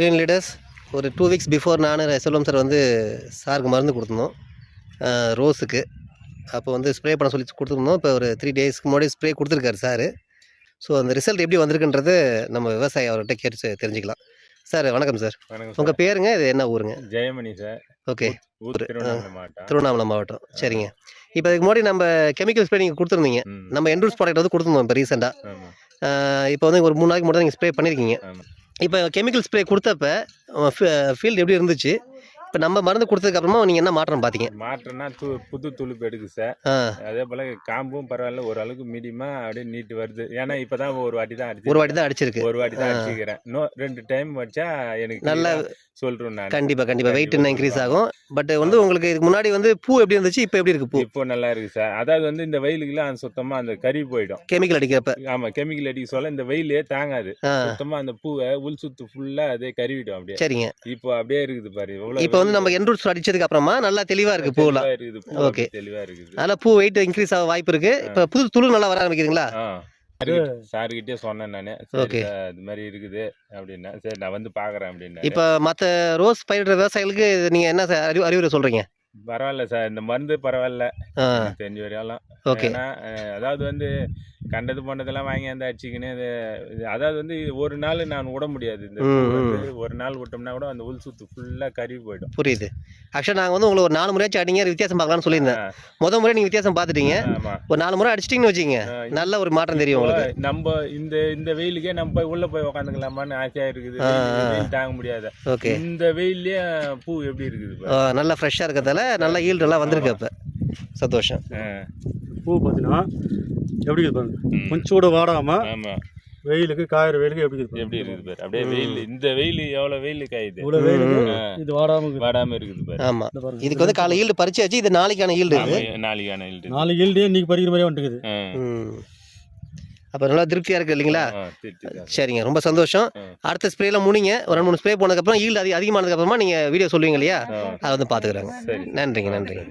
Screen leaders ஒரு 2 weeks before நான் செல்வம் sir வந்து சாருக்கு மருந்து கொடுத்துருந்தோம் ரோஸுக்கு. அப்போ வந்து ஸ்ப்ரே பண்ண சொல்லி கொடுத்துருந்தோம். இப்போ ஒரு 3 டேஸ்க்கு முன்னாடி ஸ்ப்ரே கொடுத்துருக்காரு சார். ஸோ அந்த ரிசல்ட் எப்படி வந்திருக்குன்றது நம்ம விவசாயி அவர்கிட்ட கேட்டு தெரிஞ்சுக்கலாம். சார் வணக்கம் சார். உங்கள் பேருங்க, இது என்ன ஊருங்க? ஜெயமணி சார். ஓகே, திருவண்ணாமலை மாவட்டம். சரிங்க. இப்போ இதுக்கு முன்னாடி நம்ம கெமிக்கல் ஸ்ப்ரே நீங்கள் கொடுத்துருந்தீங்க. நம்ம என்ரூஸ் ப்ராடக்ட் வந்து கொடுத்துருந்தோம் இப்போ ரீசெண்டாக. இப்போ வந்து ஒரு 3 நாளைக்கு மட்டும் நீங்கள் ஸ்ப்ரே பண்ணியிருக்கீங்க. இப்போ கெமிக்கல் ஸ்ப்ரே கொடுத்தப்ப ஃபீல்டு எப்படி இருந்துச்சு? இப்போ நம்ம மருந்து கொடுத்ததுக்கப்புறமா நீங்கள் என்ன மாற்றம் பார்த்தீங்க? மாற்றம்னா புது துளுப்பு எடுக்குது சார். அதே போல் காம்பும் பரவாயில்ல, ஓரளவுக்கு மீடியமாக அப்படியே நீட்டு வருது. ஏன்னா இப்போ தான் ஒரு வாட்டி தான் அடிச்சிருக்கு. ஒரு வாட்டி தான் அடிச்சுக்கிறேன். இன்னும் 2 டைம் வச்சா எனக்கு நல்லா சொல்கிறேன் நான். கண்டிப்பாக வெயிட் இன்னும் இன்க்ரீஸ் ஆகும். பட் வந்து உங்களுக்கு இதுக்கு முன்னாடி வந்து பூ எப்படி இருந்துச்சு, இப்போ எப்படி இருக்குது பூ? இப்போ நல்லா இருக்குது சார். அதாவது வந்து இந்த வெயிலுக்குலாம் சுத்தமாக அந்த கறி போயிடும் கெமிக்கல் அடிக்கிறப்ப. ஆமாம், கெமிக்கல் அடிக்க சொல்ல இந்த வெயிலே தாங்காது. சுத்தமாக அந்த பூவை உள் சுத்து ஃபுல்லாக அதே கறிவிடும் அப்படியே. சரிங்க. இப்போ அப்படியே இருக்குது பாரு. இப்போ வந்து நம்ம என்ரூட்ஸ் அடிச்சதுக்கு அப்புறமா நல்லா தெளிவா இருக்கு பூலாம். ஓகே, தெளிவா இருக்குது. அதனால பூ வெயிட் இன்க்ரீஸ் ஆக வாய்ப்பு இருக்கு. இப்போ புது துளு நல்லா வர ஆரம்பிக்குதுங்களா? சார்கிட்டே சொன்னேன் நானு. இது மாதிரி இருக்குது அப்படின்னா சரி நான் வந்து பாக்குறேன் அப்படின்னா. இப்போ மற்ற ரோஸ் பயிரிடுற விவசாயிகளுக்கு நீங்க என்ன அறிவுரை சொல்றீங்க? பரவாயில்ல சார், இந்த மருந்து பரவாயில்ல தெரிஞ்ச வரையாலும். அதாவது வந்து கண்டது பண்ணதெல்லாம் வாங்கி அந்த அடிச்சுக்கின்னு அதாவது வந்து ஒரு நாள் நான் விட முடியாது. இந்த ஒரு நாள் விட்டோம்னா கூட அந்த உள் சுத்து ஃபுல்லா கறி போயிடும். புரியுது. ஆக்சுவலா நாங்கள் வந்து உங்களுக்கு ஒரு 4 முறையாச்சும் அடிங்க, வித்தியாசம் பார்க்கலாம்னு சொல்லியிருந்தேன். முறை நீங்க வித்தியாசம் பார்த்துட்டீங்க. ஒரு 4 முறை அடிச்சிட்டிங்கன்னு வச்சுங்க, நல்ல ஒரு மாற்றம் தெரியும் உங்களுக்கு. நம்ம இந்த வெயிலுக்கே நம்ம போய் உள்ள போய் உக்காந்துக்கலாமான்னு ஆசையா இருக்குது. தாங்க முடியாது. ஓகே, இந்த வெயில்லயே பூ எப்படி இருக்குது, நல்லா ஃப்ரெஷ்ஷா இருக்கிறதால நல்ல ஈல்டு எல்லாம் வந்திருக்கு. அப்ப சந்தோஷம். பூ பார்த்தீங்கன்னா எப்படி இருப்பாங்க, கொஞ்சம் கூட வாடாம வெயிலுக்கு காயிற வெயிலுக்கு எப்படி இருக்குது பாரு. அப்படியே வெயில், இந்த வெயில் எவ்வளவு வெயில் காயுது, இது வாடாம இருக்குது பாரு. ஆமா, இதுக்கு வந்து காலை ஈல்டு பறிச்சாச்சு. இது நாளைக்கான ஈல்டு. நாளைக்கு ஈல்டு இன்னைக்கு பறிக்கிற மாதிரி வந்துருக்குது. அப்போ நல்லா திருப்தியா இருக்கு இல்லைங்களா? சரிங்க, ரொம்ப சந்தோஷம். அடுத்த ஸ்ப்ரேல முடிங்க. ஒரு 2 3 ஸ்ப்ரே போனதுக்கப்புறம் ஈல்டு அதிகமானதுக்கு அப்புறமா நீங்க வீடியோ சொல்லுவீங்க இல்லையா, அதை வந்து பாத்துக்கிறாங்க. நன்றிங்க.